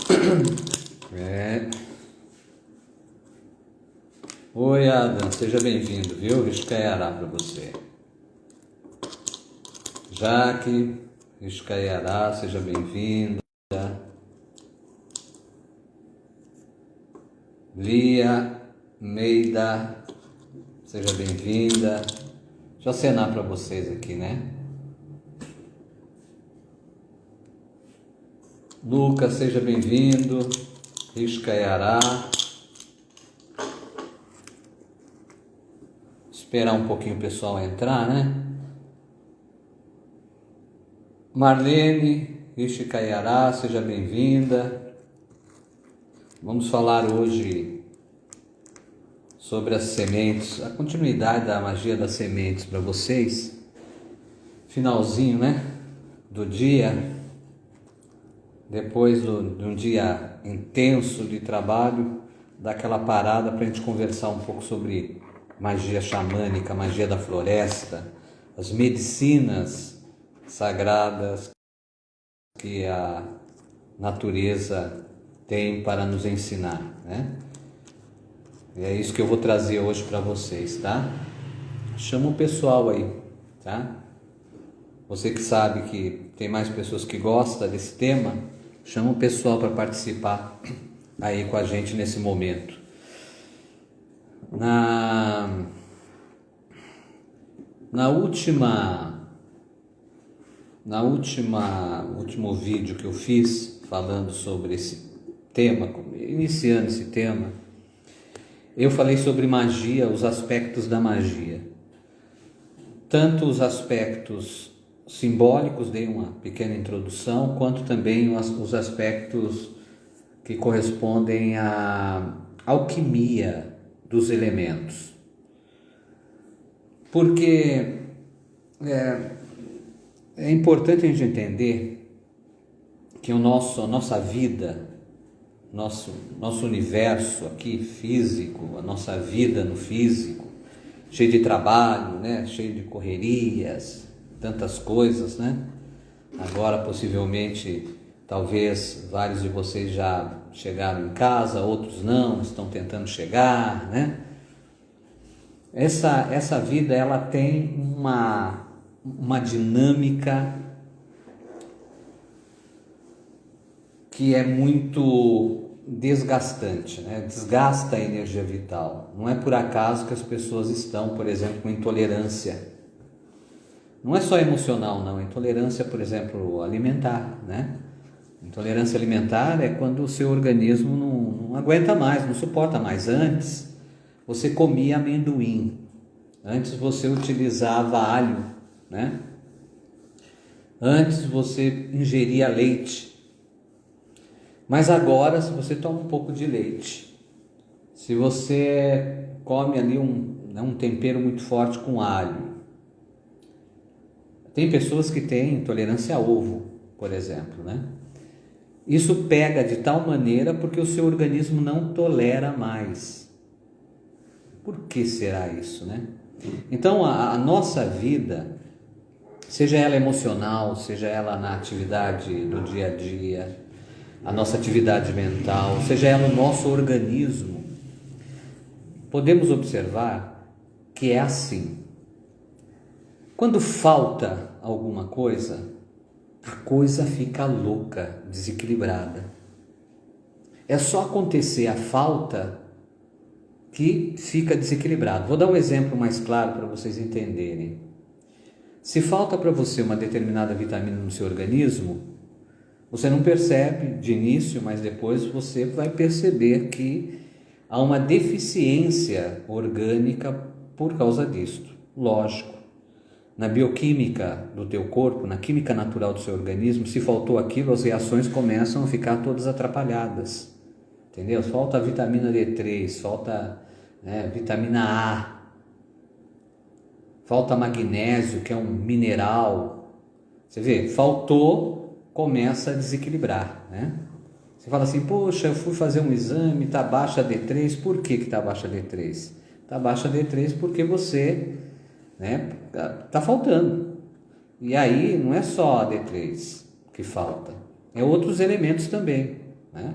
É. Oi, Adam, seja bem-vindo, viu? Riscaiará para você. Jaque, Riscaiará, seja bem-vinda. Lia, Meida, seja bem-vinda. Deixa eu acenar para vocês aqui, né? Lucas, seja bem-vindo. Riscaiará. Esperar um pouquinho o pessoal entrar, né? Marlene, Riscaiará, seja bem-vinda. Vamos falar hoje sobre as sementes, a continuidade da magia das sementes para vocês. Finalzinho, né? Do dia. Depois de um dia intenso de trabalho, dá aquela parada para a gente conversar um pouco sobre magia xamânica, magia da floresta, as medicinas sagradas que a natureza tem para nos ensinar, né? E é isso que eu vou trazer hoje para vocês, tá? Chama o pessoal aí, tá? Você que sabe que tem mais pessoas que gostam desse tema, chama o pessoal para participar aí com a gente nesse momento. Último vídeo que eu fiz falando sobre esse tema, iniciando esse tema, eu falei sobre magia, os aspectos da magia. Tanto os aspectos simbólicos, dei uma pequena introdução, quanto também os aspectos que correspondem à alquimia dos elementos. Porque é importante a gente entender que a nossa vida, nosso universo aqui físico, a nossa vida no físico, cheio de trabalho, né? Cheio de correrias, tantas coisas, né? Agora possivelmente, talvez vários de vocês já chegaram em casa, outros não, estão tentando chegar, né? Essa vida, ela tem uma dinâmica que é muito desgastante, né? Desgasta a energia vital. Não é por acaso que as pessoas estão, por exemplo, com intolerância. Não é só emocional, não. Intolerância, por exemplo, alimentar, né? Intolerância alimentar é quando o seu organismo não aguenta mais, não suporta mais. Antes, você comia amendoim. Antes, você utilizava alho, né? Antes, você ingeria leite. Mas agora, se você toma um pouco de leite, se você come ali um tempero muito forte com alho, tem pessoas que têm intolerância a ovo, por exemplo, né? Isso pega de tal maneira porque o seu organismo não tolera mais. Por que será isso, né? Então, a nossa vida, seja ela emocional, seja ela na atividade do dia a dia, a nossa atividade mental, seja ela o nosso organismo, podemos observar que é assim. Quando falta alguma coisa, a coisa fica louca, desequilibrada. É só acontecer a falta que fica desequilibrado. Vou dar um exemplo mais claro para vocês entenderem. Se falta para você uma determinada vitamina no seu organismo, você não percebe de início, mas depois você vai perceber que há uma deficiência orgânica por causa disto. Lógico, na bioquímica do teu corpo, na química natural do seu organismo, se faltou aquilo, as reações começam a ficar todas atrapalhadas. Entendeu? Falta a vitamina D3, falta vitamina A, falta magnésio, que é um mineral. Você vê, faltou, começa a desequilibrar, né? Você fala assim, poxa, eu fui fazer um exame, está baixa D3, por que está baixa D3? Está baixa D3 porque você, está faltando. E aí não é só a D3 que falta, é outros elementos também, né?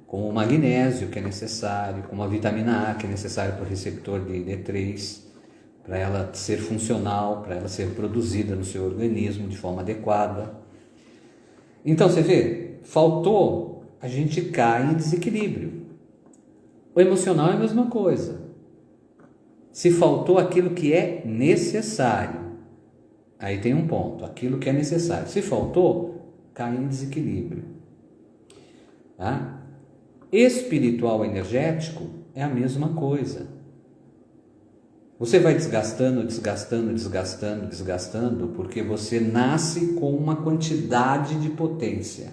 Como o magnésio, que é necessário, como a vitamina A, que é necessário para o receptor de D3, para ela ser funcional, para ela ser produzida no seu organismo de forma adequada. Então, você vê, faltou, a gente cai em desequilíbrio. O emocional é a mesma coisa. Se faltou aquilo que é necessário, aí tem um ponto, aquilo que é necessário. Se faltou, cai em desequilíbrio. Tá? Espiritual energético é a mesma coisa. Você vai desgastando, porque você nasce com uma quantidade de potência.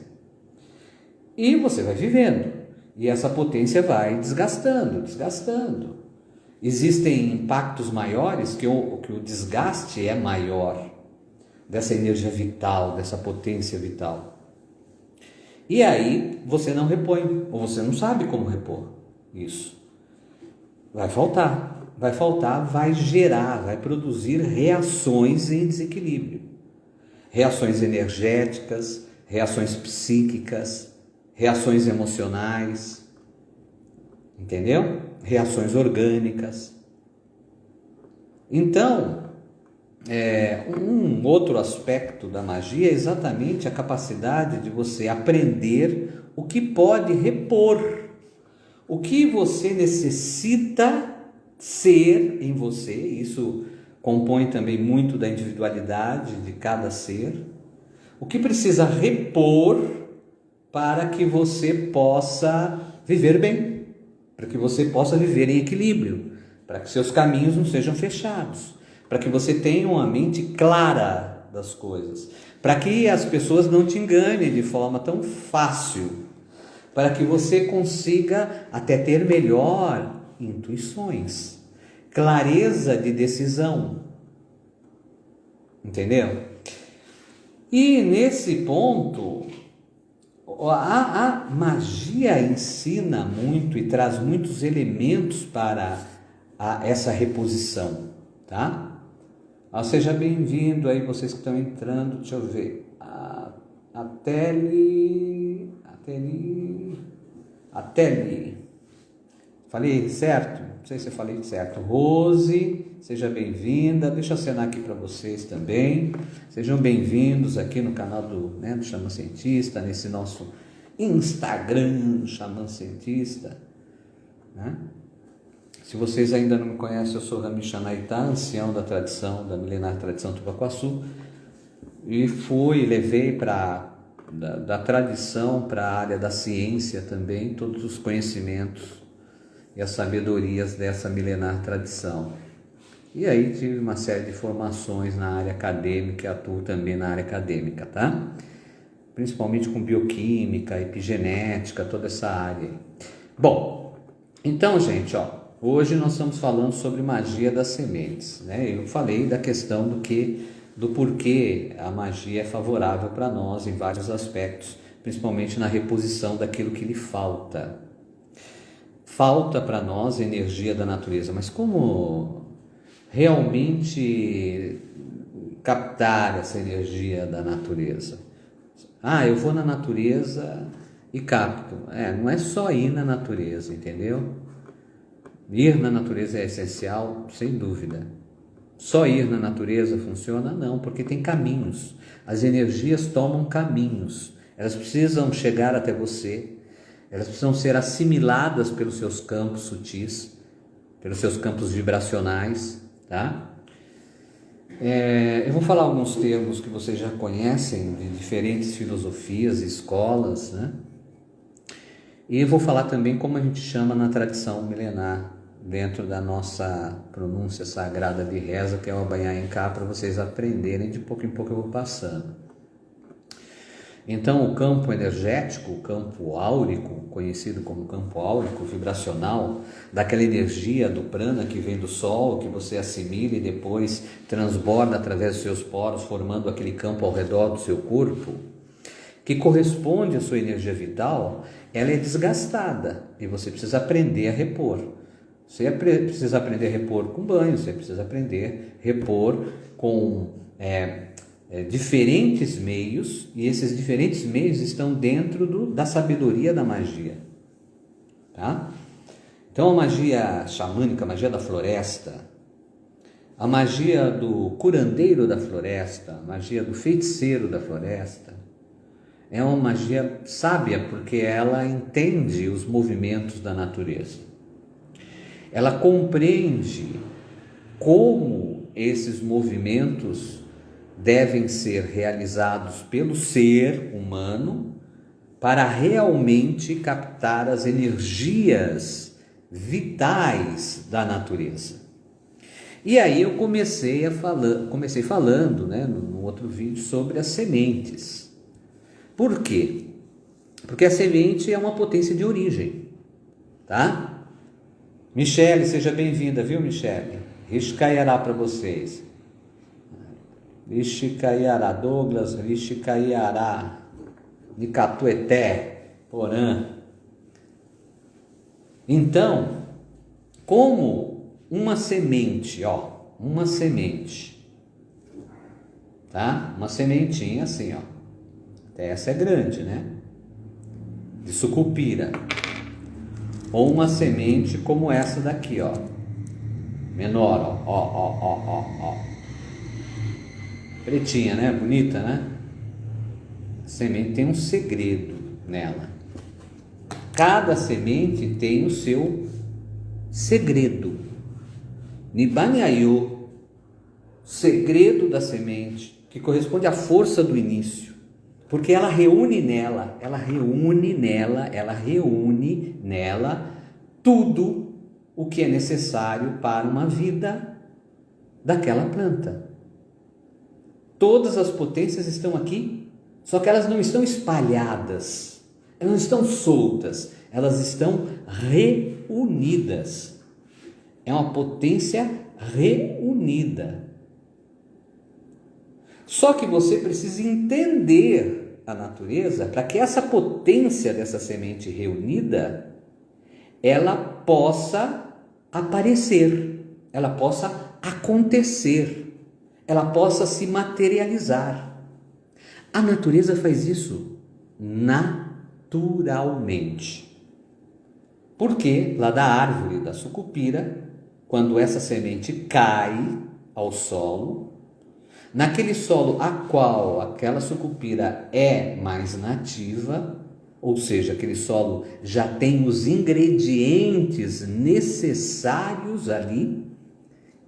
E você vai vivendo. E essa potência vai desgastando. Existem impactos maiores que o desgaste é maior dessa energia vital, dessa potência vital. E aí você não repõe, ou você não sabe como repor isso. Vai faltar, vai gerar, vai produzir reações em desequilíbrio. Reações energéticas, reações psíquicas, reações emocionais, entendeu? Reações orgânicas. Então, um outro aspecto da magia é exatamente a capacidade de você aprender o que pode repor, o que você necessita ser em você. Isso compõe também muito da individualidade de cada ser. O que precisa repor para que você possa viver bem, para que você possa viver em equilíbrio, para que seus caminhos não sejam fechados, para que você tenha uma mente clara das coisas, para que as pessoas não te enganem de forma tão fácil, para que você consiga até ter melhor intuições, clareza de decisão, entendeu? E nesse ponto, a magia ensina muito e traz muitos elementos para essa reposição, tá? Seja bem-vindo aí, vocês que estão entrando, deixa eu ver, a Teli, falei certo? Não sei se eu falei certo. Rose, seja bem-vinda, deixa eu acenar aqui para vocês também, sejam bem-vindos aqui no canal do Xamã Cientista, nesse nosso Instagram, Xamã Cientista, né? Se vocês ainda não me conhecem, eu sou Rami Xanaitá, ancião da tradição, da milenar tradição Tupacuaçu, e levei da tradição para a área da ciência também, todos os conhecimentos e as sabedorias dessa milenar tradição. E aí tive uma série de formações na área acadêmica, atuo também na área acadêmica, tá? Principalmente com bioquímica, epigenética, toda essa área. Bom, então, gente, hoje nós estamos falando sobre magia das sementes, né? Eu falei da questão do porquê a magia é favorável para nós em vários aspectos, principalmente na reposição daquilo que lhe falta. Falta para nós a energia da natureza, mas como realmente captar essa energia da natureza? Eu vou na natureza e capto. Não é só ir na natureza, entendeu? Ir na natureza é essencial, sem dúvida. Só ir na natureza funciona? Não, porque tem caminhos. As energias tomam caminhos. Elas precisam chegar até você. Elas precisam ser assimiladas pelos seus campos sutis, pelos seus campos vibracionais, tá? Eu vou falar alguns termos que vocês já conhecem de diferentes filosofias e escolas, né? E vou falar também como a gente chama na tradição milenar, dentro da nossa pronúncia sagrada de reza, que é o Abanhaenká, para vocês aprenderem, de pouco em pouco eu vou passando. Então, o campo energético, o campo áurico, conhecido como campo áurico vibracional, daquela energia do prana que vem do sol, que você assimila e depois transborda através dos seus poros, formando aquele campo ao redor do seu corpo, que corresponde à sua energia vital, ela é desgastada e você precisa aprender a repor. Você precisa aprender a repor com banho, você precisa aprender a repor com diferentes meios, e esses diferentes meios estão dentro da sabedoria da magia. Tá? Então a magia xamânica, a magia da floresta, a magia do curandeiro da floresta, a magia do feiticeiro da floresta, é uma magia sábia porque ela entende os movimentos da natureza. Ela compreende como esses movimentos devem ser realizados pelo ser humano para realmente captar as energias vitais da natureza. E aí eu comecei falando, né, no outro vídeo, sobre as sementes. Por quê? Porque a semente é uma potência de origem, tá? Michele, seja bem-vinda, viu, Michele? Rishikayará para vocês. Rishikayará, Douglas, Rishikayará, Nicatueté, Porã. Então, como uma semente, uma semente, tá? Uma sementinha assim, até essa é grande, né? De sucupira. Ou uma semente como essa daqui, menor, ó. Pretinha, né? Bonita, né? A semente tem um segredo nela. Cada semente tem o seu segredo. Nibanyayo, segredo da semente, que corresponde à força do início. Porque ela reúne nela tudo o que é necessário para uma vida daquela planta. Todas as potências estão aqui, só que elas não estão espalhadas, elas não estão soltas, elas estão reunidas. É uma potência reunida. Só que você precisa entender a natureza para que essa potência dessa semente reunida, ela possa aparecer, ela possa acontecer, ela possa se materializar. A natureza faz isso naturalmente. Porque lá da árvore da sucupira, quando essa semente cai ao solo, naquele solo a qual aquela sucupira é mais nativa, ou seja, aquele solo já tem os ingredientes necessários ali,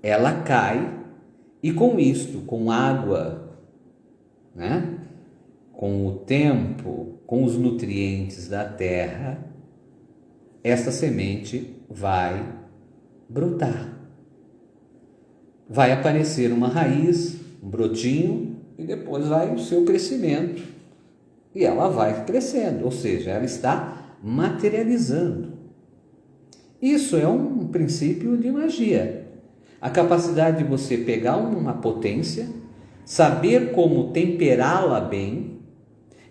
ela cai e com isto, com água, né? Com o tempo, com os nutrientes da terra, esta semente vai brotar. Vai aparecer uma raiz, um brotinho, e depois vai o seu crescimento. E ela vai crescendo, ou seja, ela está materializando. Isso é um princípio de magia. A capacidade de você pegar uma potência, saber como temperá-la bem,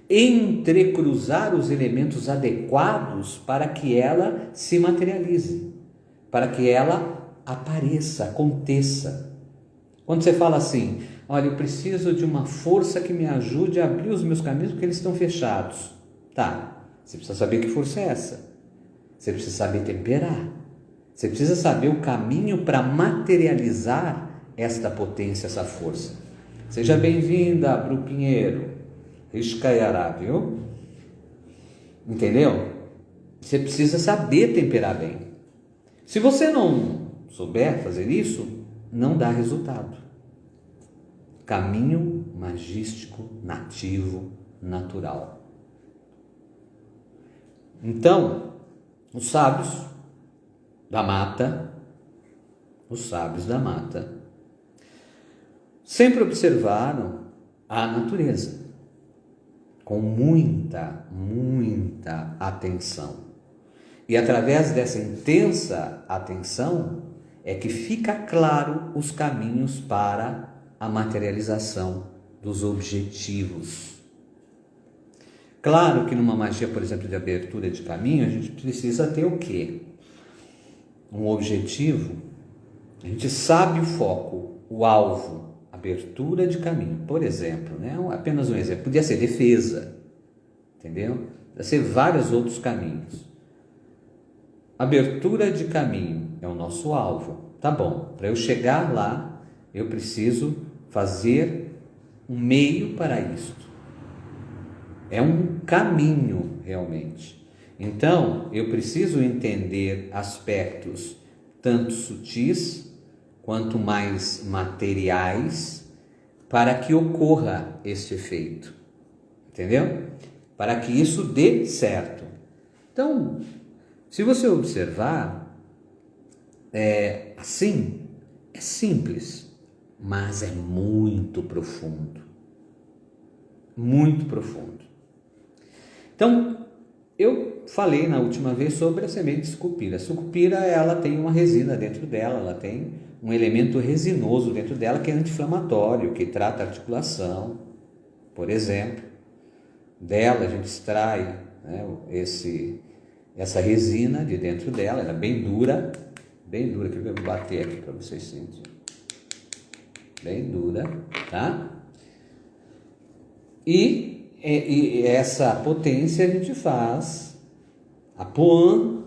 entrecruzar os elementos adequados para que ela se materialize, para que ela apareça, aconteça. Quando você fala assim, olha, eu preciso de uma força que me ajude a abrir os meus caminhos porque eles estão fechados. Tá, você precisa saber que força é essa. Você precisa saber temperar. Você precisa saber o caminho para materializar esta potência, essa força. Seja bem-vinda, Bru Pinheiro. Rishikayará, viu? Entendeu? Você precisa saber temperar bem. Se você não souber fazer isso, não dá resultado. Caminho magístico, nativo, natural. Então, os sábios da mata sempre observaram a natureza com muita atenção. E através dessa intensa atenção é que fica claro os caminhos para a materialização dos objetivos. Claro que numa magia, por exemplo, de abertura de caminho, a gente precisa ter o quê? Um objetivo. A gente sabe o foco, o alvo, a Abertura de caminho, por exemplo, né? Apenas um exemplo, podia ser defesa, entendeu? Podia ser vários outros caminhos. Abertura de caminho é o nosso alvo. Tá bom, para eu chegar lá, eu preciso fazer um meio para isto. É um caminho, realmente. Então, eu preciso entender aspectos tanto sutis quanto mais materiais para que ocorra este efeito. Entendeu? Para que isso dê certo. Então, se você observar, assim, é simples, mas é muito profundo. Muito profundo. Então, eu falei na última vez sobre a semente de sucupira. A sucupira, ela tem uma resina dentro dela, ela tem um elemento resinoso dentro dela que é anti-inflamatório, que trata a articulação, por exemplo. Dela a gente extrai, né, essa resina de dentro dela, ela é bem dura, que eu vou bater aqui para vocês sentirem. Bem dura, tá? E essa potência a gente faz a POAN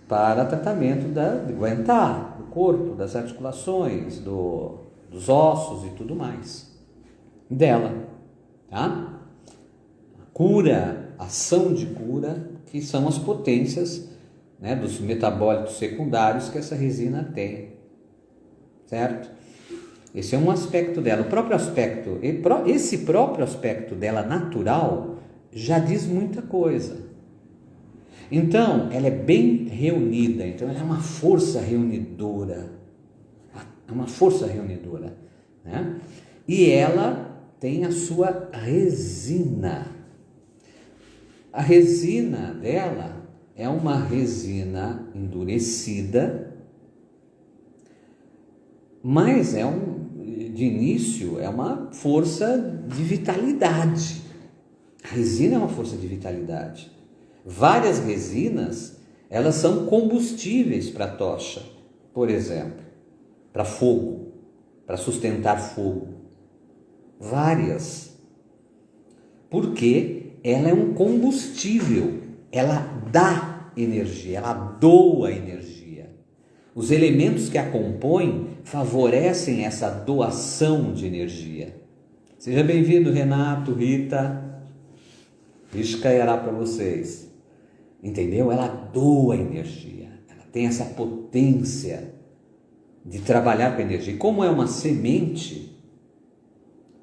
para tratamento de aguentar do corpo, das articulações, dos ossos e tudo mais dela, tá? A cura, ação de cura, que são as potências, né, dos metabólitos secundários que essa resina tem, certo? Esse é um aspecto dela. O próprio aspecto, esse próprio aspecto dela natural já diz muita coisa. Então, ela é bem reunida, então ela é uma força reunidora. É uma força reunidora, né? E ela tem a sua resina. A resina dela é uma resina endurecida, mas de início é uma força de vitalidade. A resina é uma força de vitalidade. Várias resinas, elas são combustíveis para a tocha, por exemplo, para fogo, para sustentar fogo. Várias. Porque ela é um combustível, ela dá energia, ela doa energia. Os elementos que a compõem favorecem essa doação de energia. Seja bem-vindo, Renato, Rita. Isso cairá para vocês. Entendeu? Ela doa energia. Ela tem essa potência de trabalhar com energia. E como é uma semente,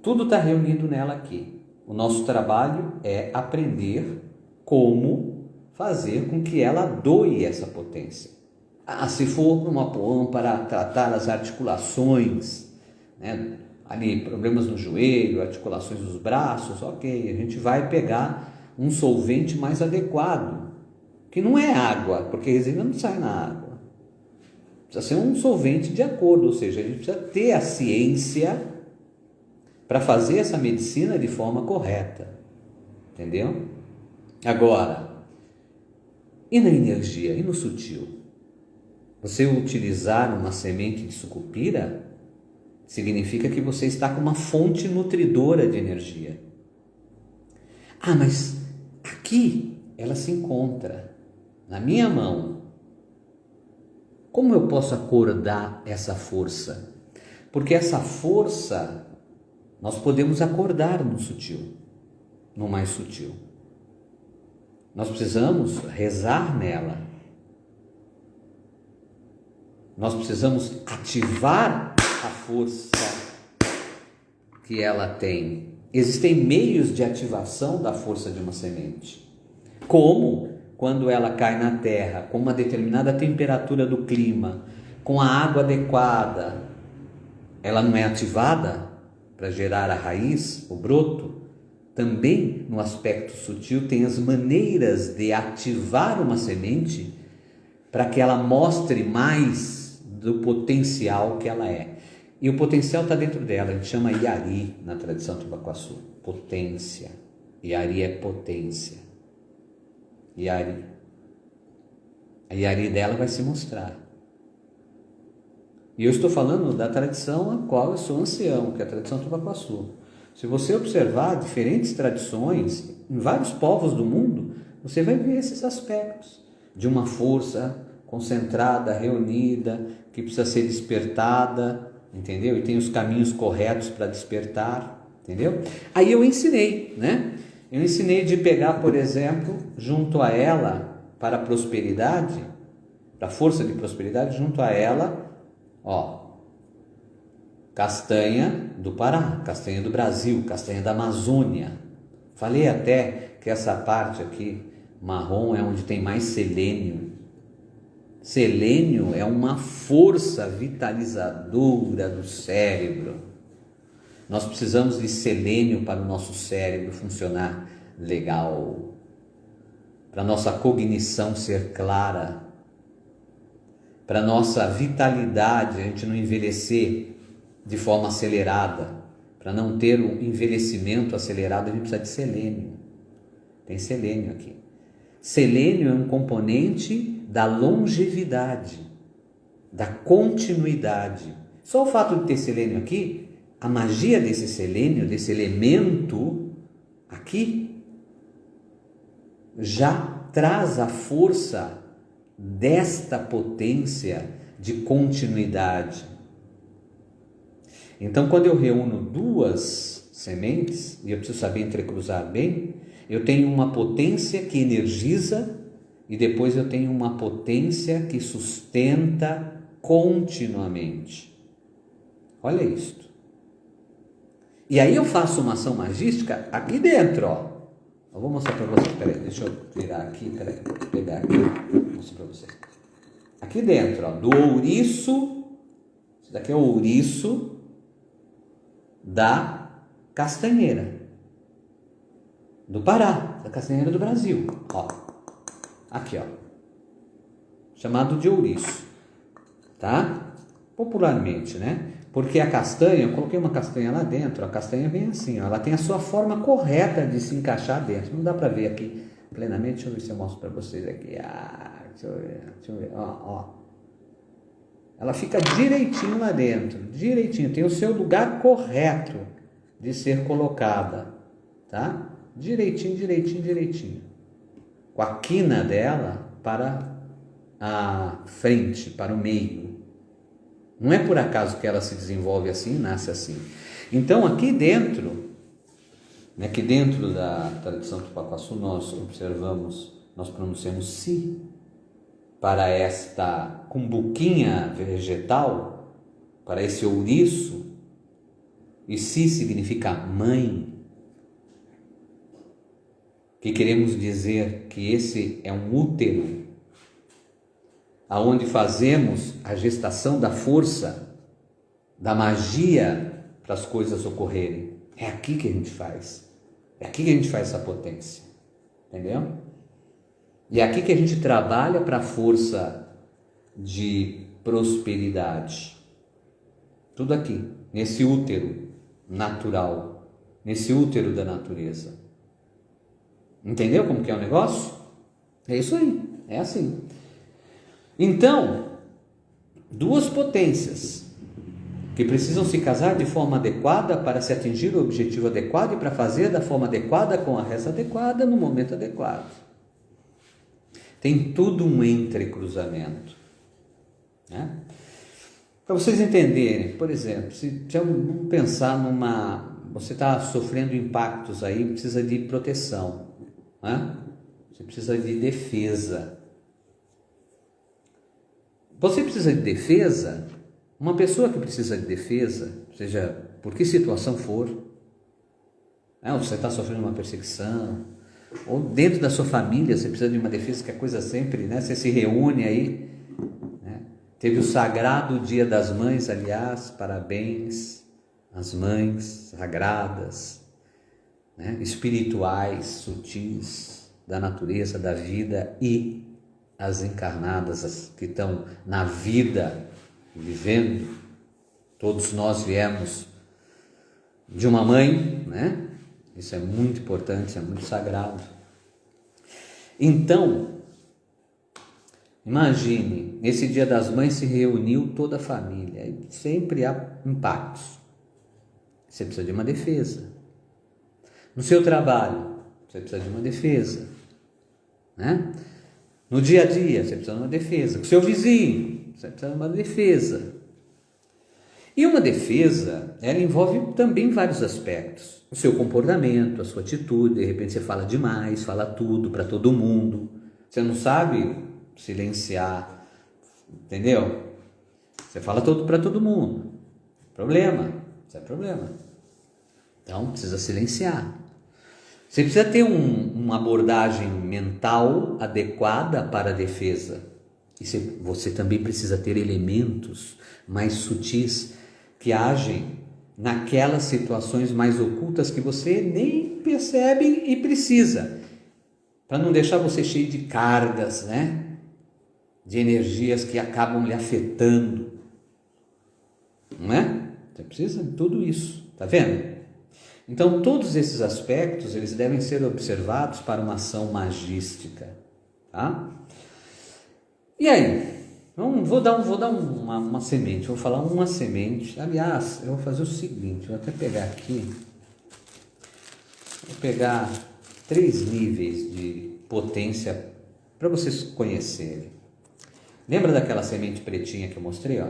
tudo está reunido nela aqui. O nosso trabalho é aprender como fazer com que ela doe essa potência. Se for uma POAN para tratar as articulações, né? Ali problemas no joelho, articulações dos braços, ok, a gente vai pegar um solvente mais adequado, que não é água, porque a resina não sai na água. Precisa ser um solvente de acordo, ou seja, a gente precisa ter a ciência para fazer essa medicina de forma correta, entendeu? Agora, e na energia, e no sutil? Você utilizar uma semente de sucupira significa que você está com uma fonte nutridora de energia. Mas aqui ela se encontra na minha mão. Como eu posso acordar essa força? Porque essa força nós podemos acordar no sutil, no mais sutil. Nós precisamos rezar nela. Nós precisamos ativar a força que ela tem. Existem meios de ativação da força de uma semente. Como quando ela cai na terra, com uma determinada temperatura do clima, com a água adequada, ela não é ativada para gerar a raiz, o broto. Também no aspecto sutil tem as maneiras de ativar uma semente para que ela mostre mais do potencial que ela é. E o potencial está dentro dela, a gente chama Iari na tradição tubacuaçu, potência. Iari é potência. Iari. A Iari dela vai se mostrar. E eu estou falando da tradição a qual eu sou ancião, que é a tradição Tupacuaçu. Se você observar diferentes tradições em vários povos do mundo, você vai ver esses aspectos de uma força concentrada, reunida, que precisa ser despertada, entendeu? E tem os caminhos corretos para despertar, entendeu? Aí eu ensinei, né? Eu ensinei de pegar, por exemplo, junto a ela, para a prosperidade, para a força de prosperidade, junto a ela, ó, castanha do Pará, castanha do Brasil, castanha da Amazônia. Falei até que essa parte aqui, marrom, é onde tem mais selênio. Selênio é uma força vitalizadora do cérebro. Nós precisamos de selênio para o nosso cérebro funcionar legal, para a nossa cognição ser clara, para a nossa vitalidade, a gente não envelhecer de forma acelerada, para não ter um envelhecimento acelerado, a gente precisa de selênio. Tem selênio aqui. Selênio é um componente da longevidade, da continuidade. Só o fato de ter selênio aqui, a magia desse selênio, desse elemento aqui, já traz a força desta potência de continuidade. Então, quando eu reúno duas sementes, e eu preciso saber entrecruzar bem, eu tenho uma potência que energiza e depois eu tenho uma potência que sustenta continuamente. Olha isto. E aí eu faço uma ação magística aqui dentro, ó. Eu vou mostrar para vocês, peraí, deixa eu virar aqui, peraí, vou pegar aqui, vou mostrar para vocês. Aqui dentro, ó, do ouriço, isso daqui é o ouriço da castanheira do Pará, da castanheira do Brasil, ó, aqui, ó, chamado de ouriço, tá? Popularmente, né? Porque a castanha, eu coloquei uma castanha lá dentro, a castanha vem assim, ó, ela tem a sua forma correta de se encaixar dentro, não dá para ver aqui plenamente, deixa eu ver se eu mostro para vocês aqui, deixa eu ver, ó. Ela fica direitinho lá dentro, direitinho, tem o seu lugar correto de ser colocada, tá? Direitinho. Com a quina dela para a frente, para o meio. Não é por acaso que ela se desenvolve assim, nasce assim. Então, aqui dentro da tradição Tupacuaçu, nós observamos, nós pronunciamos si para esta cumbuquinha vegetal, para esse ouriço, e si significa mãe, que queremos dizer que esse é um útero, aonde fazemos a gestação da força, da magia para as coisas ocorrerem. É aqui que a gente faz. É aqui que a gente faz essa potência. Entendeu? E é aqui que a gente trabalha para a força de prosperidade. Tudo aqui, nesse útero natural, nesse útero da natureza. Entendeu como que é o negócio? É isso aí, é assim. Então, duas potências que precisam se casar de forma adequada para se atingir o objetivo adequado e para fazer da forma adequada com a reza adequada no momento adequado. Tem tudo um entrecruzamento, né? Para vocês entenderem, por exemplo, vamos pensar você está sofrendo impactos aí, precisa de proteção, né? Você precisa de defesa. Você precisa de defesa, uma pessoa que precisa de defesa, seja por que situação for, né? Você está sofrendo uma perseguição, ou dentro da sua família você precisa de uma defesa, que é coisa sempre, né? Você se reúne aí, né? Teve o sagrado Dia das Mães, aliás, parabéns às mães sagradas, né? Espirituais, sutis, da natureza, da vida, e as encarnadas, as que estão na vida, vivendo. Todos nós viemos de uma mãe, né? Isso é muito importante, é muito sagrado. Então, Imagine, nesse Dia das Mães se reuniu toda a família, e sempre há impactos. Você precisa de uma defesa. No seu trabalho, você precisa de uma defesa, né? No dia a dia, você precisa de uma defesa. Com o seu vizinho, você precisa de uma defesa. E uma defesa, ela envolve também vários aspectos. O seu comportamento, a sua atitude. De repente você fala demais, fala tudo para todo mundo. Você não sabe silenciar, entendeu? Você fala tudo para todo mundo. Problema, isso é problema. Então precisa silenciar. Você precisa ter uma abordagem mental adequada para a defesa. E você também precisa ter elementos mais sutis que agem naquelas situações mais ocultas que você nem percebe e precisa, para não deixar você cheio de cargas, né? De energias que acabam lhe afetando, não é? Você precisa de tudo isso, tá vendo? Então todos esses aspectos eles devem ser observados para uma ação magística, tá? E aí? Vou dar uma semente, vou falar uma semente. Aliás, eu vou fazer o seguinte, vou até pegar aqui, vou pegar 3 níveis de potência para vocês conhecerem. Lembra daquela semente pretinha que eu mostrei, ó?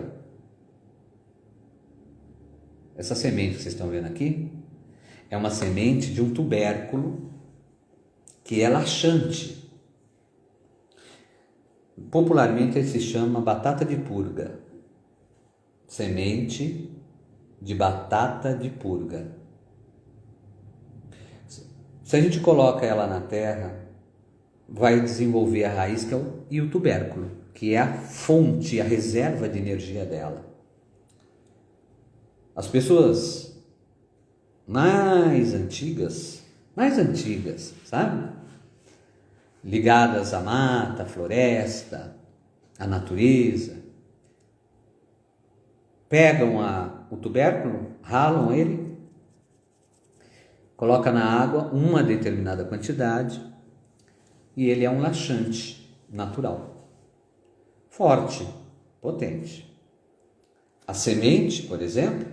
Essa semente que vocês estão vendo aqui é uma semente de um tubérculo que é laxante. Popularmente ele se chama batata de purga, semente de batata de purga. Se a gente coloca ela na terra, vai desenvolver a raiz e o tubérculo, que é a fonte, a reserva de energia dela. As pessoas mais antigas, sabe? Ligadas à mata, à floresta, à natureza, pegam o tubérculo, ralam ele, coloca na água uma determinada quantidade e ele é um laxante natural, forte, potente. A semente, por exemplo,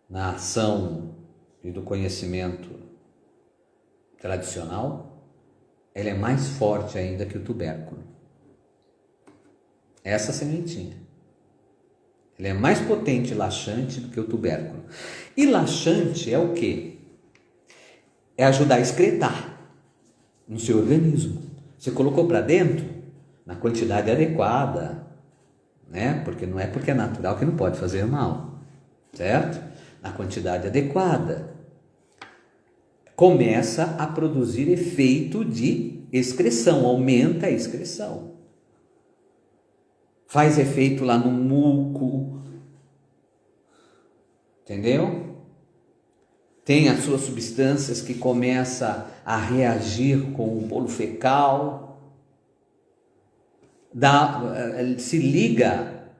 na ação e do conhecimento tradicional, ela é mais forte ainda que o tubérculo. Essa sementinha. Ele é mais potente e laxante do que o tubérculo. E laxante é o quê? É ajudar a excretar no seu organismo. Você colocou para dentro na quantidade adequada, né? Porque não é porque é natural que não pode fazer mal, certo? Na quantidade adequada. Começa a produzir efeito de excreção, aumenta a excreção. Faz efeito lá no muco, entendeu? Tem as suas substâncias que começam a reagir com o bolo fecal, se liga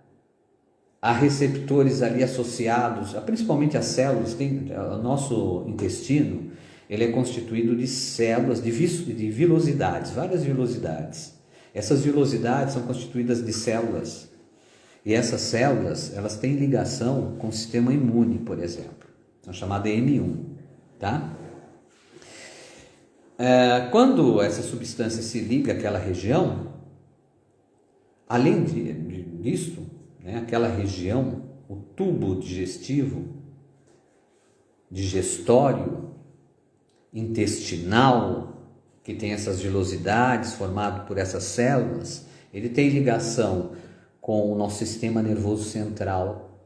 a receptores ali associados, principalmente as células. O nosso intestino, ele é constituído de células, de vilosidades, várias vilosidades. Essas vilosidades são constituídas de células. E essas células, elas têm ligação com o sistema imune, por exemplo. São chamadas M1, tá? Quando essa substância se liga àquela região, além disso, né, aquela região, o tubo digestivo, digestório, intestinal, que tem essas vilosidades formado por essas células, ele tem ligação com o nosso sistema nervoso central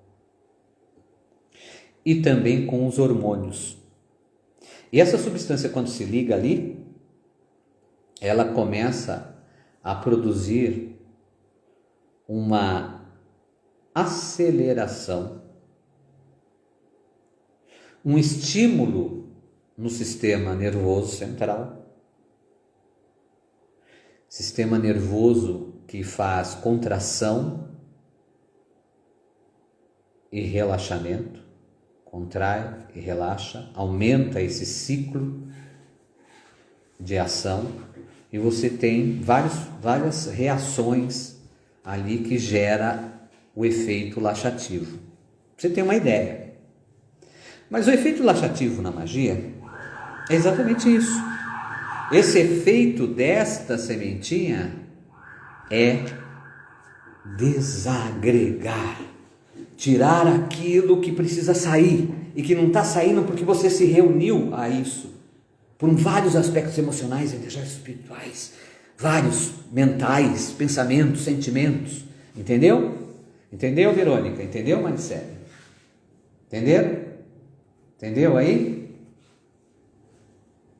e também com os hormônios. E essa substância, quando se liga ali, ela começa a produzir uma aceleração, um estímulo no sistema nervoso central, sistema nervoso que faz contração e relaxamento, contrai e relaxa, aumenta esse ciclo de ação e você tem várias reações ali que gera o efeito laxativo. Você tem uma ideia. Mas o efeito laxativo na magia é exatamente isso. Esse efeito desta sementinha é desagregar, tirar aquilo que precisa sair e que não está saindo porque você se reuniu a isso, por vários aspectos emocionais, energiais, espirituais, vários mentais, pensamentos, sentimentos. Entendeu? Entendeu, Verônica? Entendeu, Maricele? Entenderam? Entendeu aí?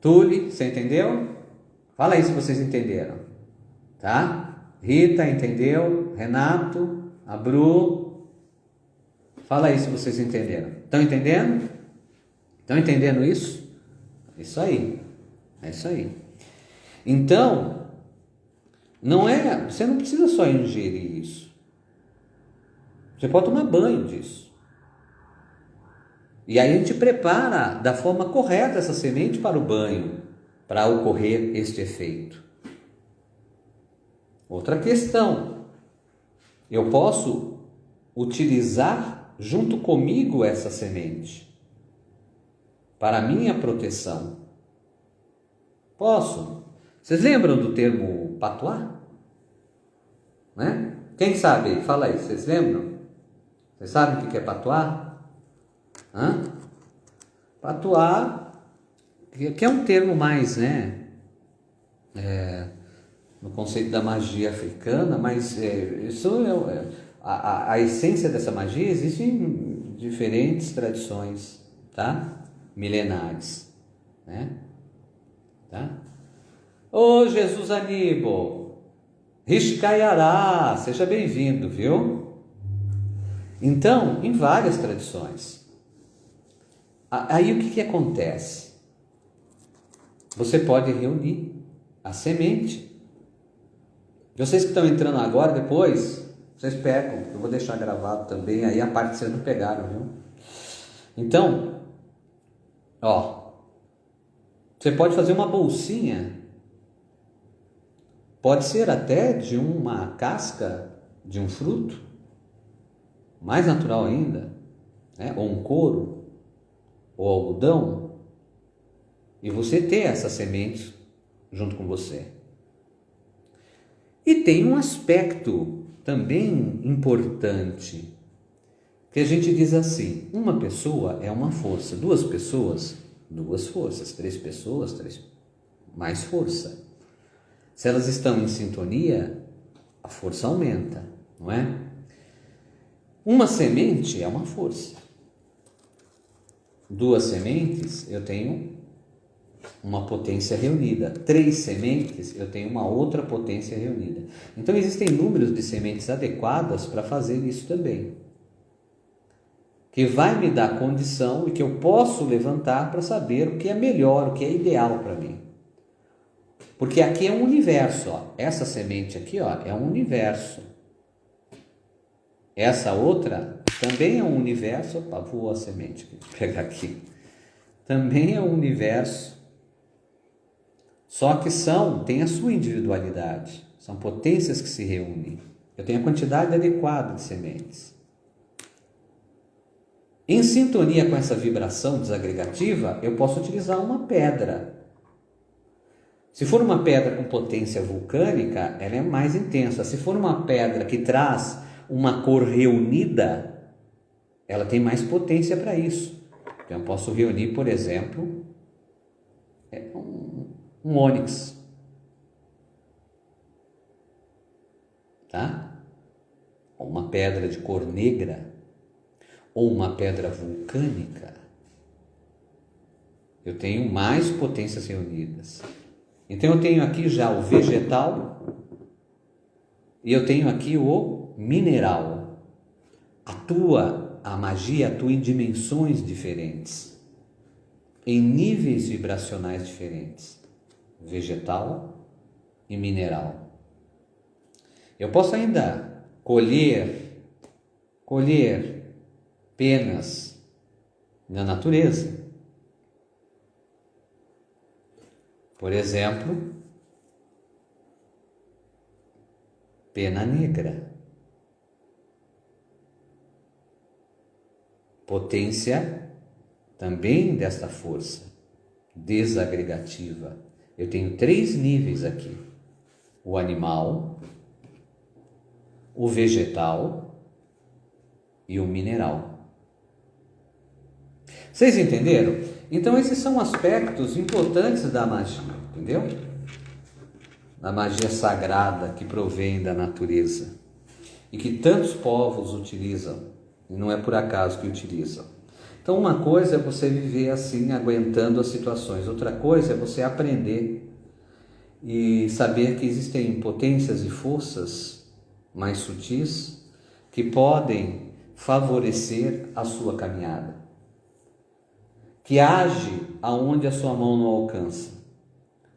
Tule, você entendeu? Fala aí se vocês entenderam. Tá? Rita, entendeu? Renato, a Bru. Fala aí se vocês entenderam. Estão entendendo? Estão entendendo isso? Isso aí. É isso aí. Então, você não precisa só ingerir isso. Você pode tomar banho disso. E aí a gente prepara da forma correta essa semente para o banho, para ocorrer este efeito. Outra questão, eu posso utilizar junto comigo essa semente para a minha proteção. Posso? Vocês lembram do termo patuá? Né? Quem sabe? Fala aí, vocês lembram? Vocês sabem o que é patuá? Patuá, que é um termo mais, né? No conceito da magia africana, mas a essência dessa magia existe em diferentes tradições, tá? Milenares, né? Tá? Ô Jesus Aníbal, Rishkayará, seja bem-vindo, viu? Então, em várias tradições. Aí o que acontece? Você pode reunir a semente. Vocês que estão entrando agora, depois, vocês pegam, eu vou deixar gravado também, aí a parte que vocês não pegaram, viu? Então, você pode fazer uma bolsinha, pode ser até de uma casca de um fruto, mais natural ainda, né? Ou um couro, ou algodão, e você ter essas sementes junto com você. E tem um aspecto também importante, que a gente diz assim, uma pessoa é uma força, duas pessoas, duas forças, três pessoas, mais força. Se elas estão em sintonia, a força aumenta, não é? Uma semente é uma força. Duas sementes, eu tenho uma potência reunida. Três sementes, eu tenho uma outra potência reunida. Então, existem números de sementes adequadas para fazer isso também, que vai me dar condição e que eu posso levantar para saber o que é melhor, o que é ideal para mim. Porque aqui é um universo, essa semente aqui é um universo. Essa outra também é um universo. Voou a semente, vou pegar aqui. Também é um universo. Só que tem a sua individualidade. São potências que se reúnem. Eu tenho a quantidade adequada de sementes. Em sintonia com essa vibração desagregativa, eu posso utilizar uma pedra. Se for uma pedra com potência vulcânica, ela é mais intensa. Se for uma pedra que traz uma cor reunida, ela tem mais potência para isso. Então, eu posso reunir, por exemplo, um ônix, tá? Ou uma pedra de cor negra, ou uma pedra vulcânica. Eu tenho mais potências reunidas. Então, eu tenho aqui já o vegetal e eu tenho aqui o mineral. A magia atua em dimensões diferentes, em níveis vibracionais diferentes, vegetal e mineral. Eu posso ainda colher penas na natureza. Por exemplo, pena negra. Potência também desta força desagregativa. Eu tenho 3 níveis aqui: o animal, o vegetal e o mineral. Vocês entenderam? Então esses são aspectos importantes da magia, entendeu? Da magia sagrada que provém da natureza e que tantos povos utilizam, e não é por acaso que utilizam. Então uma coisa é você viver assim, aguentando as situações, outra coisa é você aprender e saber que existem potências e forças mais sutis que podem favorecer a sua caminhada, que age aonde a sua mão não alcança,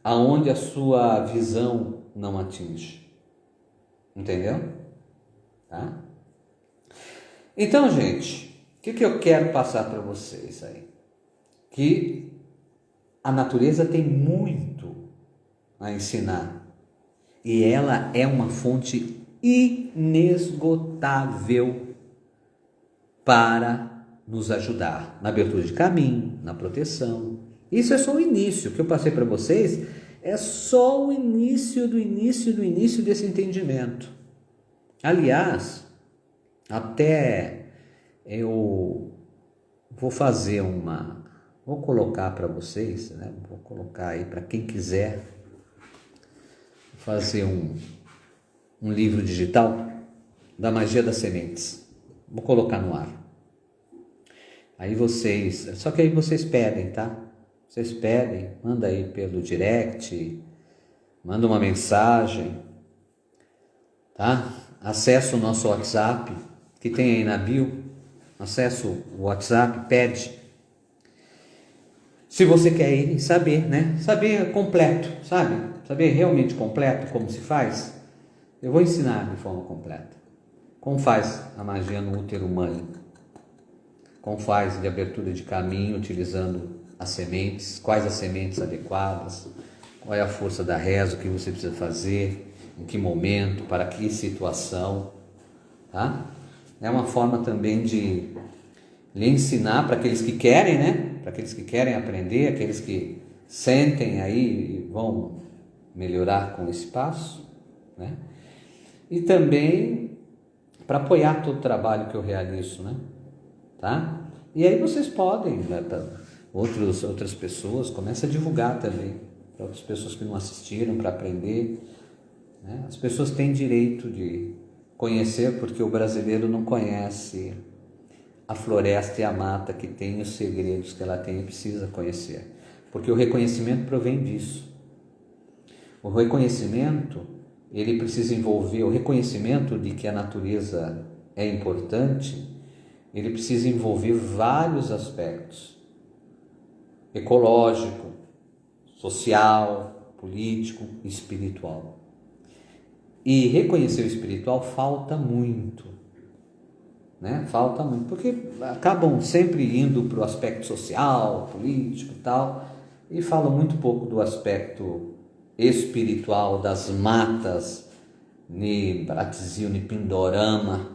aonde a sua visão não atinge. Entendeu? Tá? Então, gente, o que eu quero passar para vocês aí? Que a natureza tem muito a ensinar e ela é uma fonte inesgotável para nos ajudar na abertura de caminho, na proteção. Isso é só o início. O que eu passei para vocês é só o início do início desse entendimento. Aliás, até eu vou fazer vou colocar para vocês, né? Vou colocar aí para quem quiser fazer um livro digital da magia das sementes. Vou colocar no ar. Aí só que aí vocês pedem, tá? Vocês pedem, manda aí pelo direct, manda uma mensagem, tá? Acessa o nosso WhatsApp, que tem aí na bio, acessa o WhatsApp, pede. Se você quer ir saber, né? Saber completo, sabe? Saber realmente completo como se faz, eu vou ensinar de forma completa. Como faz a magia no útero mãe, como faz de abertura de caminho utilizando as sementes, quais as sementes adequadas, qual é a força da reza, o que você precisa fazer, em que momento, para que situação, tá? É uma forma também de lhe ensinar para aqueles que querem, né? Para aqueles que querem aprender, aqueles que sentem aí e vão melhorar com esse passo, né? E também para apoiar todo o trabalho que eu realizo, né? Tá? E aí vocês podem, né, outras pessoas, começa a divulgar também para outras pessoas que não assistiram, para aprender, né? As pessoas têm direito de conhecer, porque o brasileiro não conhece a floresta e a mata que tem os segredos que ela tem e precisa conhecer, porque o reconhecimento provém disso. O reconhecimento, ele precisa envolver, o reconhecimento de que a natureza é importante, ele precisa envolver vários aspectos: ecológico, social, político, espiritual. E reconhecer o espiritual falta muito, né? Falta muito, porque acabam sempre indo para o aspecto social, político e tal, e falam muito pouco do aspecto espiritual das matas, ni Bratizio, ni Pindorama,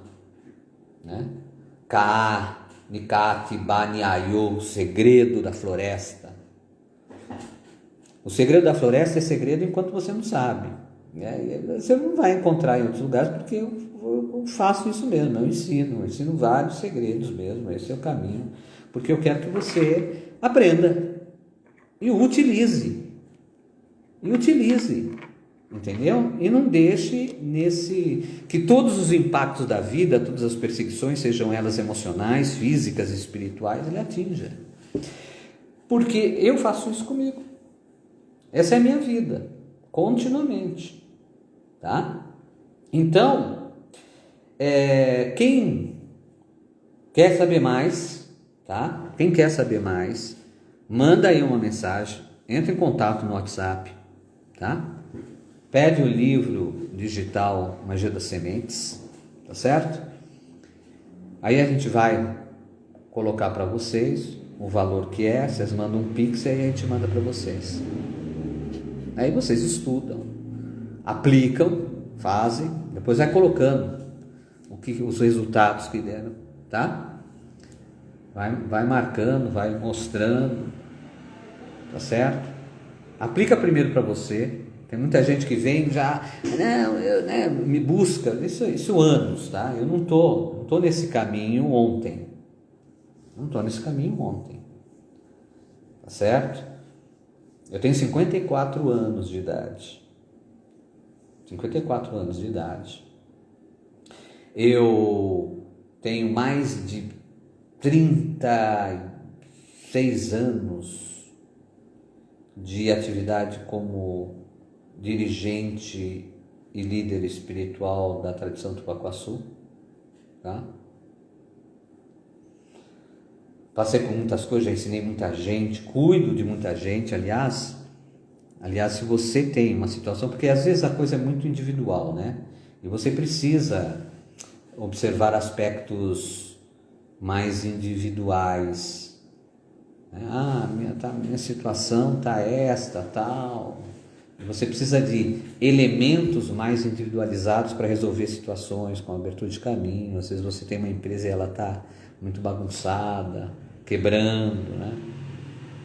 né? Ka, Nikati, Bani, Ayo, o segredo da floresta. O segredo da floresta é segredo enquanto você não sabe. Você não vai encontrar em outros lugares, porque eu faço isso mesmo, eu ensino vários segredos mesmo, esse é o caminho, porque eu quero que você aprenda e utilize, entendeu? E não deixe que todos os impactos da vida, todas as perseguições, sejam elas emocionais, físicas, espirituais, ele atinja, porque eu faço isso comigo, essa é a minha vida, continuamente, tá? Então, quem quer saber mais, tá? Quem quer saber mais, manda aí uma mensagem, entra em contato no WhatsApp, tá? Pede o livro digital Magia das Sementes, tá certo? Aí a gente vai colocar para vocês o valor que é, vocês mandam um Pix e aí a gente manda para vocês. Aí vocês estudam, aplicam, Fazem, depois vai colocando os resultados que deram, tá? Vai marcando, vai mostrando, tá certo? Aplica primeiro para você. Tem muita gente que vem já, me busca, isso anos, tá? Eu não tô nesse caminho ontem. Não tô nesse caminho ontem, tá certo? Eu tenho 54 anos de idade. 54 anos de idade. Eu tenho mais de 36 anos de atividade como dirigente e líder espiritual da tradição Tupacuaçu, tá? Passei por muitas coisas, já ensinei muita gente, cuido de muita gente, aliás, se você tem uma situação, porque às vezes a coisa é muito individual, né? E você precisa observar aspectos mais individuais. Minha situação está esta, tal. E você precisa de elementos mais individualizados para resolver situações, com abertura de caminho. Às vezes você tem uma empresa e ela está muito bagunçada, quebrando, né?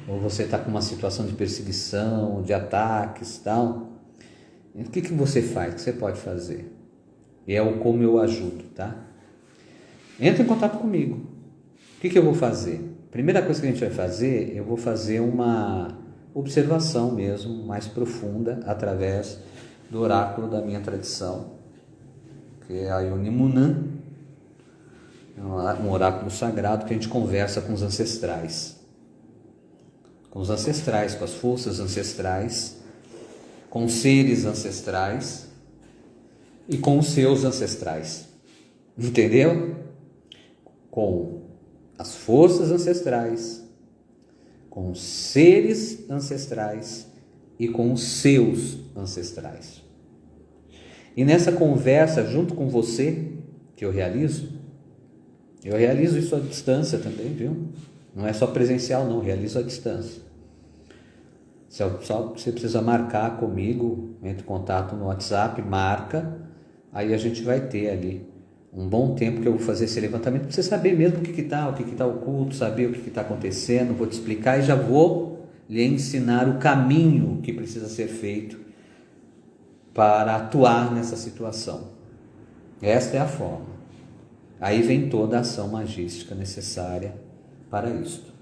Ou você está com uma situação de perseguição, de ataques, tal. O que você faz? O que você pode fazer? E é o como eu ajudo, tá? Entra em contato comigo. O que eu vou fazer? Primeira coisa que a gente vai fazer, eu vou fazer uma observação mesmo, mais profunda, através do oráculo da minha tradição, que é a Yonimunan, um oráculo sagrado que a gente conversa com os ancestrais. Com os ancestrais, com as forças ancestrais, com os seres ancestrais e com os seus ancestrais. Entendeu? Com as forças ancestrais, com os seres ancestrais e com os seus ancestrais. E nessa conversa, junto com você, que eu realizo isso à distância também, viu? Não é só presencial, não, realizo à distância. Só você precisa marcar comigo, entre em contato no WhatsApp, marca, aí a gente vai ter ali um bom tempo que eu vou fazer esse levantamento, para você saber mesmo o que está oculto, saber o que está acontecendo, vou te explicar e já vou lhe ensinar o caminho que precisa ser feito para atuar nessa situação. Esta é a forma. Aí vem toda a ação magística necessária para isto.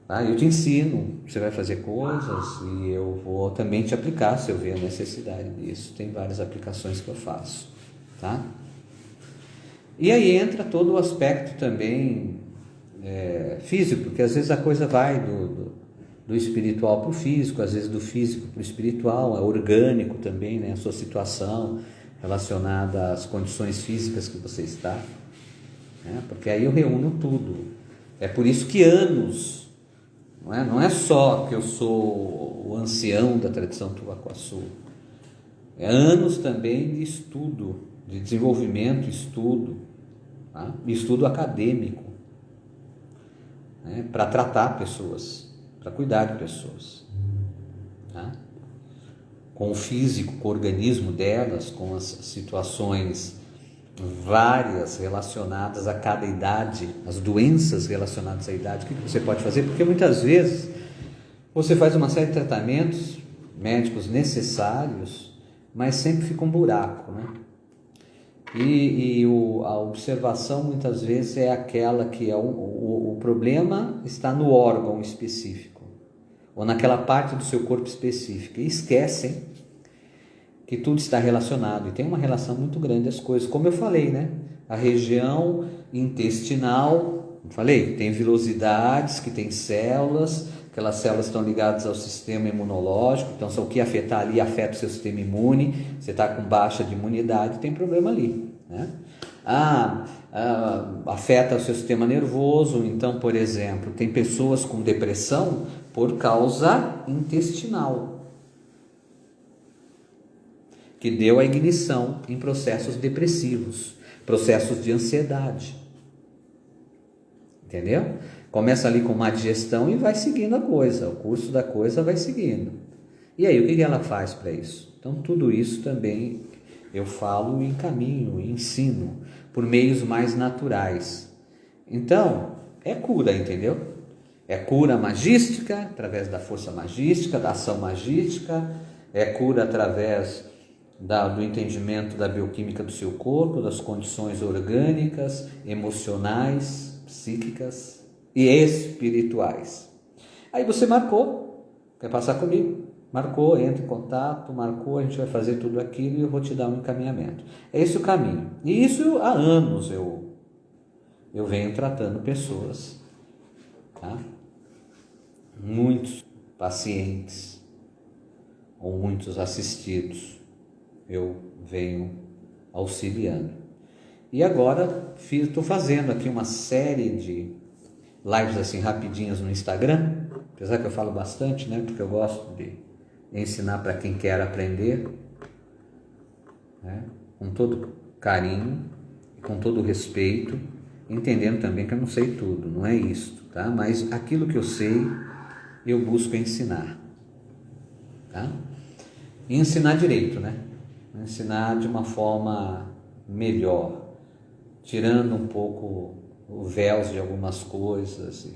Tá? Eu te ensino, você vai fazer coisas e eu vou também te aplicar se eu ver a necessidade disso. Tem várias aplicações que eu faço, tá? E aí entra todo o aspecto também físico, porque às vezes a coisa vai do espiritual para o físico, às vezes do físico para o espiritual, é orgânico também, né? A sua situação relacionada às condições físicas que você está, né? Porque aí eu reúno tudo. É por isso que anos, não é só que eu sou o ancião da tradição Tupacuaçu, é anos também de estudo, de desenvolvimento, estudo, tá? Estudo acadêmico, né? Para tratar pessoas, para cuidar de pessoas, tá? Com o físico, com o organismo delas, com as situações várias relacionadas a cada idade, as doenças relacionadas à idade. O que você pode fazer? Porque muitas vezes você faz uma série de tratamentos médicos necessários, mas sempre fica um buraco, né? A observação muitas vezes é aquela que o problema está no órgão específico, ou naquela parte do seu corpo específica, e esquecem que tudo está relacionado, e tem uma relação muito grande as coisas, como eu falei, né? A região intestinal, falei, tem vilosidades, que tem células, aquelas células estão ligadas ao sistema imunológico, então se o que afetar ali afeta o seu sistema imune, você está com baixa de imunidade, tem problema ali, né? Afeta o seu sistema nervoso, então, por exemplo, tem pessoas com depressão por causa intestinal, que deu a ignição em processos depressivos, processos de ansiedade, entendeu? Começa ali com má digestão e vai seguindo a coisa, o curso da coisa vai seguindo. E aí, o que ela faz para isso? Então, tudo isso também Eu falo e encaminho, ensino por meios mais naturais. Então, é cura, entendeu? É cura magística, através da força magística, da ação magística, é cura através do entendimento da bioquímica do seu corpo, das condições orgânicas, emocionais, psíquicas e espirituais. Aí você marcou, quer passar comigo? Marcou, entra em contato, marcou, a gente vai fazer tudo aquilo e eu vou te dar um encaminhamento. É esse o caminho. E isso há anos eu venho tratando pessoas, tá? Muitos pacientes ou muitos assistidos eu venho auxiliando. E agora estou fazendo aqui uma série de lives assim rapidinhas no Instagram, apesar que eu falo bastante, né? Porque eu gosto de ensinar para quem quer aprender, né? Com todo carinho, com todo respeito, entendendo também que eu não sei tudo, não é isso, tá? Mas aquilo que eu sei, eu busco ensinar, tá? E ensinar direito, né? Ensinar de uma forma melhor, tirando um pouco o véu de algumas coisas.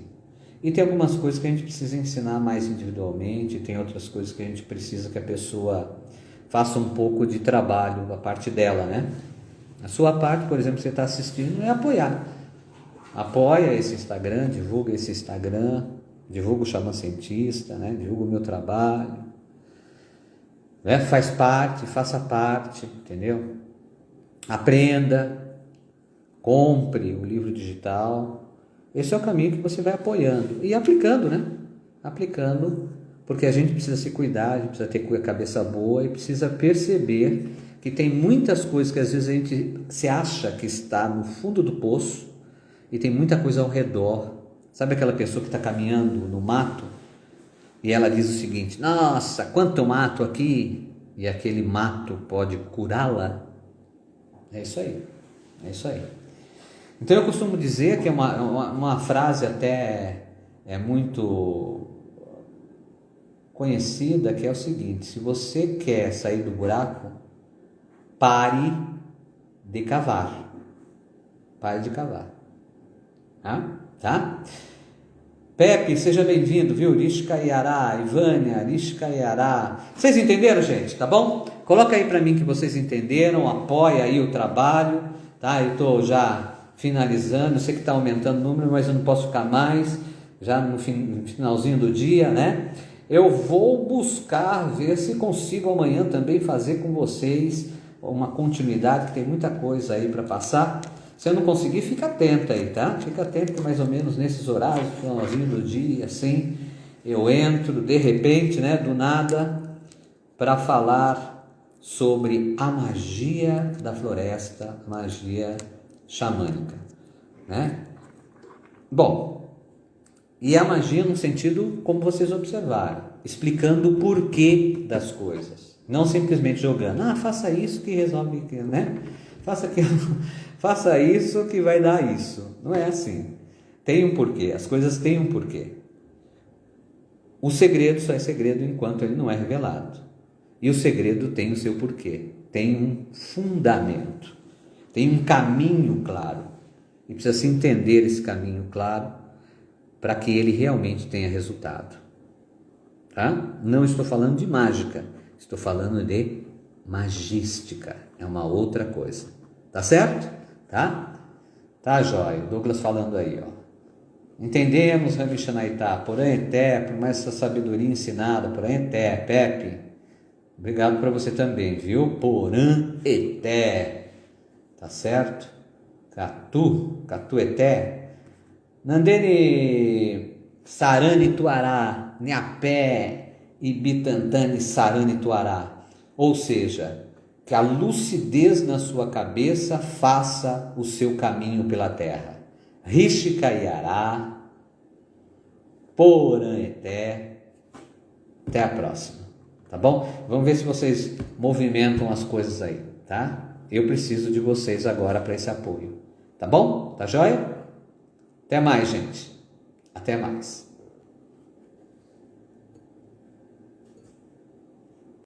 E tem algumas coisas que a gente precisa ensinar mais individualmente, tem outras coisas que a gente precisa que a pessoa faça um pouco de trabalho, a parte dela, né? A sua parte, por exemplo, você está assistindo, é apoiar. Apoia esse Instagram, divulga esse Instagram, divulga o Xamã Cientista, né? Divulga o meu trabalho, né? Faz parte, faça parte, entendeu? Aprenda, compre o livro digital. Esse é o caminho que você vai apoiando e aplicando, né? Aplicando, porque a gente precisa se cuidar, a gente precisa ter a cabeça boa e precisa perceber que tem muitas coisas que às vezes a gente se acha que está no fundo do poço e tem muita coisa ao redor. Sabe aquela pessoa que está caminhando no mato e ela diz o seguinte: nossa, quanto mato aqui, e aquele mato pode curá-la? É isso aí, é isso aí. Então eu costumo dizer que é uma frase até muito conhecida, que é o seguinte: se você quer sair do buraco, pare de cavar. Pare de cavar. Tá? Pepe, seja bem-vindo, viu? Lishkayará, Ivânia, Lishkayará. Vocês entenderam, gente? Tá bom? Coloca aí para mim que vocês entenderam, apoia aí o trabalho, tá? Eu estou já finalizando, eu sei que está aumentando o número, mas eu não posso ficar mais, já no finalzinho do dia, né? Eu vou buscar ver se consigo amanhã também fazer com vocês uma continuidade, que tem muita coisa aí para passar. Se eu não conseguir, fica atento aí, tá? Fica atento que mais ou menos nesses horários, finalzinho do dia, assim, eu entro de repente, né, do nada, para falar sobre a magia da floresta, a magia xamânica, né? Bom, e a magia no sentido como vocês observaram, explicando o porquê das coisas, não simplesmente jogando, faça isso que resolve, né? Faça aquilo, faça isso que vai dar isso. Não é assim. Tem um porquê, as coisas têm um porquê. O segredo só é segredo enquanto ele não é revelado. E o segredo tem o seu porquê, tem um fundamento, tem um caminho claro. E precisa se entender esse caminho claro para que ele realmente tenha resultado. Tá? Não estou falando de mágica, estou falando de magística, é uma outra coisa. Tá certo? Tá, jóia. Douglas falando aí, ó. Entendemos, Rami Xanaitá, porém até, por mais essa sabedoria ensinada, porém até, Pepe, obrigado para você também, viu? Porã eté, tá certo? Catu eté, Nandene Sarani Tuará, Niapé e Bitantani Sarani Tuará, ou seja, que a lucidez na sua cabeça faça o seu caminho pela terra. Rishikayará, Porã-eté. Até a próxima, tá bom? Vamos ver se vocês movimentam as coisas aí, tá? Eu preciso de vocês agora para esse apoio, tá bom? Tá joia? Até mais, gente. Até mais.